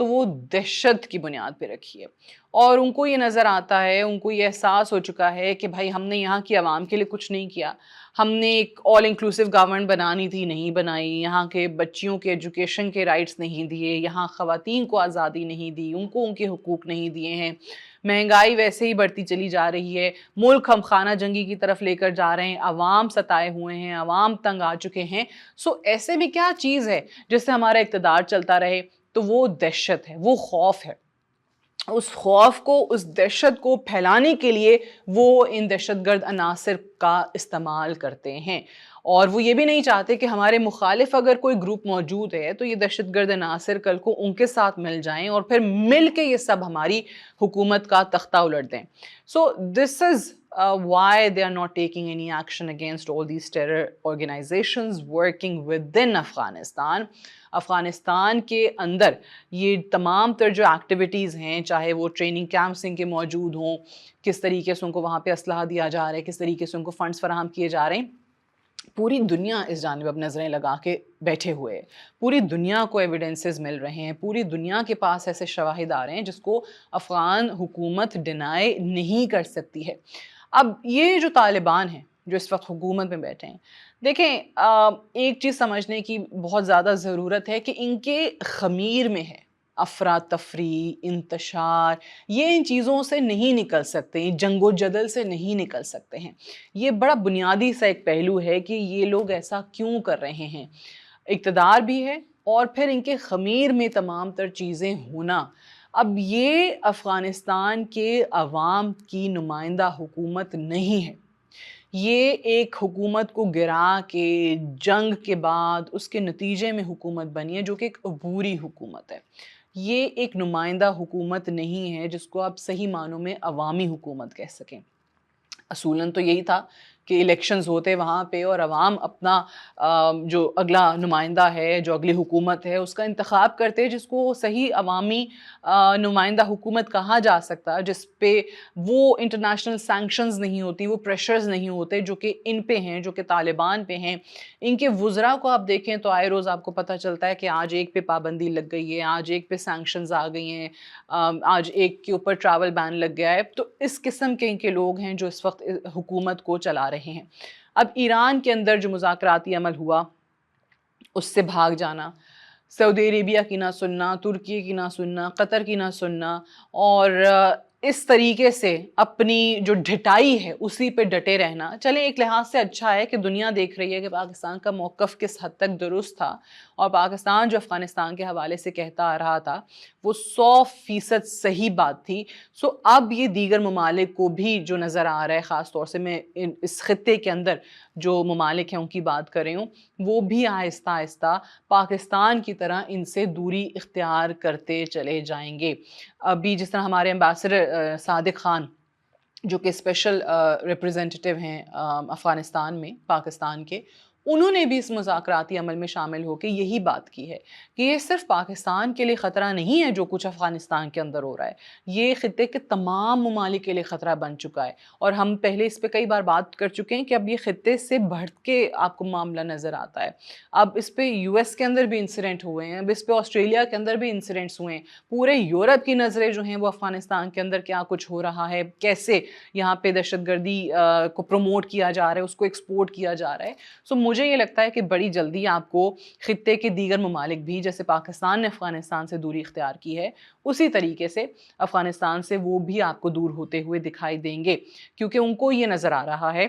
تو وہ دہشت کی بنیاد پہ رکھی ہے، اور ان کو یہ نظر آتا ہے، ان کو یہ احساس ہو چکا ہے کہ بھائی ہم نے یہاں کی عوام کے لیے کچھ نہیں کیا، ہم نے ایک آل انکلوسیو گورنمنٹ بنانی تھی، نہیں بنائی، یہاں کے بچیوں کے ایجوکیشن کے رائٹس نہیں دیے، یہاں خواتین کو آزادی نہیں دی، ان کو ان کے حقوق نہیں دیے ہیں، مہنگائی ویسے ہی بڑھتی چلی جا رہی ہے، ملک ہم خانہ جنگی کی طرف لے کر جا رہے ہیں، عوام ستائے ہوئے ہیں، عوام تنگ آ چکے ہیں۔ سو ایسے میں کیا چیز ہے جس سے ہمارا اقتدار چلتا رہے؟ تو وہ دہشت ہے، وہ خوف ہے۔ اس خوف کو، اس دہشت کو پھیلانے کے لیے وہ ان دہشت گرد عناصر کا استعمال کرتے ہیں، اور وہ یہ بھی نہیں چاہتے کہ ہمارے مخالف اگر کوئی گروپ موجود ہے تو یہ دہشت گرد عناصر کل کو ان کے ساتھ مل جائیں اور پھر مل کے یہ سب ہماری حکومت کا تختہ الٹ دیں۔ So this is why they are not taking any action against all these terror organizations working within Afghanistan۔ Afghanistan کے اندر یہ تمام تر جو ایکٹیویٹیز ہیں، چاہے وہ ٹریننگ کیمپس ان کے موجود ہوں، کس طریقے سے ان کو وہاں پہ اسلحہ دیا جا رہا ہے، کس طریقے سے ان کو فنڈز فراہم کیے جا رہے ہیں، پوری دنیا اس جانب اب نظریں لگا کے بیٹھے ہوئے ہیں، پوری دنیا کو ایویڈنسز مل رہے ہیں، پوری دنیا کے پاس ایسے شواہد آ رہے ہیں جس کو افغان حکومت ڈینائی نہیں کر سکتی ہے۔ اب یہ جو طالبان ہیں جو اس وقت حکومت میں بیٹھے ہیں، دیکھیں ایک چیز سمجھنے کی بہت زیادہ ضرورت ہے کہ ان کے خمیر میں ہے افراتفری، انتشار، یہ ان چیزوں سے نہیں نکل سکتے، جنگ و جدل سے نہیں نکل سکتے ہیں۔ یہ بڑا بنیادی سا ایک پہلو ہے کہ یہ لوگ ایسا کیوں کر رہے ہیں۔ اقتدار بھی ہے اور پھر ان کے خمیر میں تمام تر چیزیں ہونا۔ اب یہ افغانستان کے عوام کی نمائندہ حکومت نہیں ہے، یہ ایک حکومت کو گرا کے جنگ کے بعد اس کے نتیجے میں حکومت بنی ہے جو کہ ایک عبوری حکومت ہے۔ یہ ایک نمائندہ حکومت نہیں ہے جس کو آپ صحیح معنوں میں عوامی حکومت کہہ سکیں۔ اصولاً تو یہی تھا کہ الیکشنز ہوتے وہاں پہ اور عوام اپنا جو اگلا نمائندہ ہے، جو اگلی حکومت ہے، اس کا انتخاب کرتے جس کو صحیح عوامی نمائندہ حکومت کہا جا سکتا، جس پہ وہ انٹرنیشنل سینکشنز نہیں ہوتی، وہ پریشرز نہیں ہوتے جو کہ ان پہ ہیں، جو کہ طالبان پہ ہیں۔ ان کے وزراء کو آپ دیکھیں تو آئے روز آپ کو پتہ چلتا ہے کہ آج ایک پہ پابندی لگ گئی ہے، آج ایک پہ سینکشنز آ گئی ہیں، آج ایک کے اوپر ٹریول بین لگ گیا ہے۔ تو اس قسم کے ان کے لوگ ہیں جو اس وقت حکومت کو چلا رہے ہیں۔ اب ایران کے اندر جو مذاکراتی عمل ہوا اس سے بھاگ جانا، سعودی عربیہ کی نہ سننا، ترکی کی نہ سننا، قطر کی نہ سننا، اور اس طریقے سے اپنی جو ڈھٹائی ہے اسی پہ ڈٹے رہنا، چلیں ایک لحاظ سے اچھا ہے کہ دنیا دیکھ رہی ہے کہ پاکستان کا موقف کس حد تک درست تھا، اور پاکستان جو افغانستان کے حوالے سے کہتا آ رہا تھا وہ 100% صحیح بات تھی۔ سو اب یہ دیگر ممالک کو بھی جو نظر آ رہا ہے، خاص طور سے میں اس خطے کے اندر جو ممالک ہیں ان کی بات کر رہی ہوں، وہ بھی آہستہ آہستہ پاکستان کی طرح ان سے دوری اختیار کرتے چلے جائیں گے۔ ابھی جس طرح ہمارے امبیسڈر صادق خان جو کہ اسپیشل ریپرزینٹیٹیو ہیں افغانستان میں پاکستان کے، انہوں نے بھی اس مذاکراتی عمل میں شامل ہو کے یہی بات کی ہے کہ یہ صرف پاکستان کے لیے خطرہ نہیں ہے جو کچھ افغانستان کے اندر ہو رہا ہے، یہ خطے کے تمام ممالک کے لیے خطرہ بن چکا ہے، اور ہم پہلے اس پہ کئی بار بات کر چکے ہیں کہ اب یہ خطے سے بڑھ کے آپ کو معاملہ نظر آتا ہے۔ اب اس پہ یو ایس کے اندر بھی انسیڈنٹ ہوئے ہیں، اب اس پہ آسٹریلیا کے اندر بھی انسیڈنٹس ہوئے ہیں، پورے یورپ کی نظریں جو ہیں وہ افغانستان کے اندر کیا کچھ ہو رہا ہے، کیسے یہاں پہ دہشت گردی کو پروموٹ کیا جا رہا ہے، اس کو ایکسپورٹ کیا جا رہا ہے۔ سو مجھے یہ لگتا ہے کہ بڑی جلدی آپ کو خطے کے دیگر ممالک بھی، جیسے پاکستان نے افغانستان سے دوری اختیار کی ہے، اسی طریقے سے افغانستان سے وہ بھی آپ کو دور ہوتے ہوئے دکھائی دیں گے، کیونکہ ان کو یہ نظر آ رہا ہے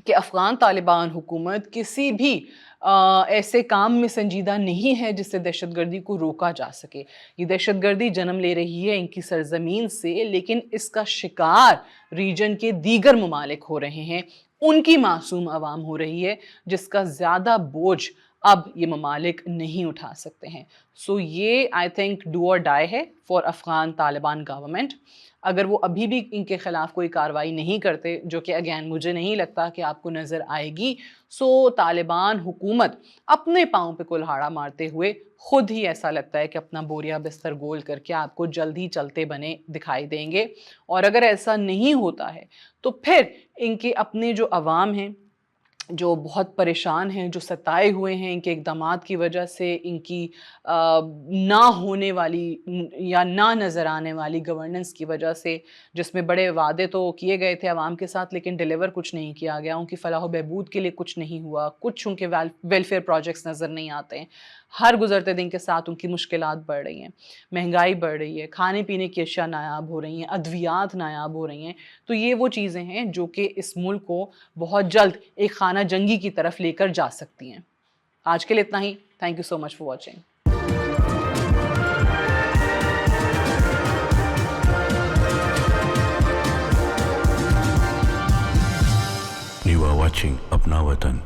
کہ افغان طالبان حکومت کسی بھی ایسے کام میں سنجیدہ نہیں ہے جس سے دہشت گردی کو روکا جا سکے۔ یہ دہشت گردی جنم لے رہی ہے ان کی سرزمین سے، لیکن اس کا شکار ریجن کے دیگر ممالک ہو رہے ہیں، ان کی معصوم عوام ہو رہی ہے، جس کا زیادہ بوجھ اب یہ ممالک نہیں اٹھا سکتے ہیں۔ سو یہ آئی تھنک ڈو اور ڈائی ہے فار افغان طالبان گورنمنٹ۔ اگر وہ ابھی بھی ان کے خلاف کوئی کارروائی نہیں کرتے، جو کہ اگین مجھے نہیں لگتا کہ آپ کو نظر آئے گی، سو طالبان حکومت اپنے پاؤں پہ کلہاڑا مارتے ہوئے خود ہی ایسا لگتا ہے کہ اپنا بوریا بستر گول کر کے آپ کو جلد ہی چلتے بنے دکھائی دیں گے۔ اور اگر ایسا نہیں ہوتا ہے تو پھر ان کے اپنے جو عوام ہیں، جو بہت پریشان ہیں، جو ستائے ہوئے ہیں ان کے اقدامات کی وجہ سے، ان کی نہ ہونے والی یا نہ نظر آنے والی گورننس کی وجہ سے، جس میں بڑے وعدے تو کیے گئے تھے عوام کے ساتھ لیکن ڈیلیور کچھ نہیں کیا گیا، ان کی فلاح و بہبود کے لیے کچھ نہیں ہوا، کچھ ان کے ویلفیئر پروجیکٹس نظر نہیں آتے ہیں۔ ہر گزرتے دن کے ساتھ ان کی مشکلات بڑھ رہی ہیں، مہنگائی بڑھ رہی ہے، کھانے پینے کی اشیاء نایاب ہو رہی ہیں، ادویات نایاب ہو رہی ہیں۔ تو یہ وہ چیزیں ہیں جو کہ اس ملک کو بہت جلد ایک خانہ جنگی کی طرف لے کر جا سکتی ہیں۔ آج کے لیے اتنا ہی۔ Thank you so much for watching. You are watching Apna Watan.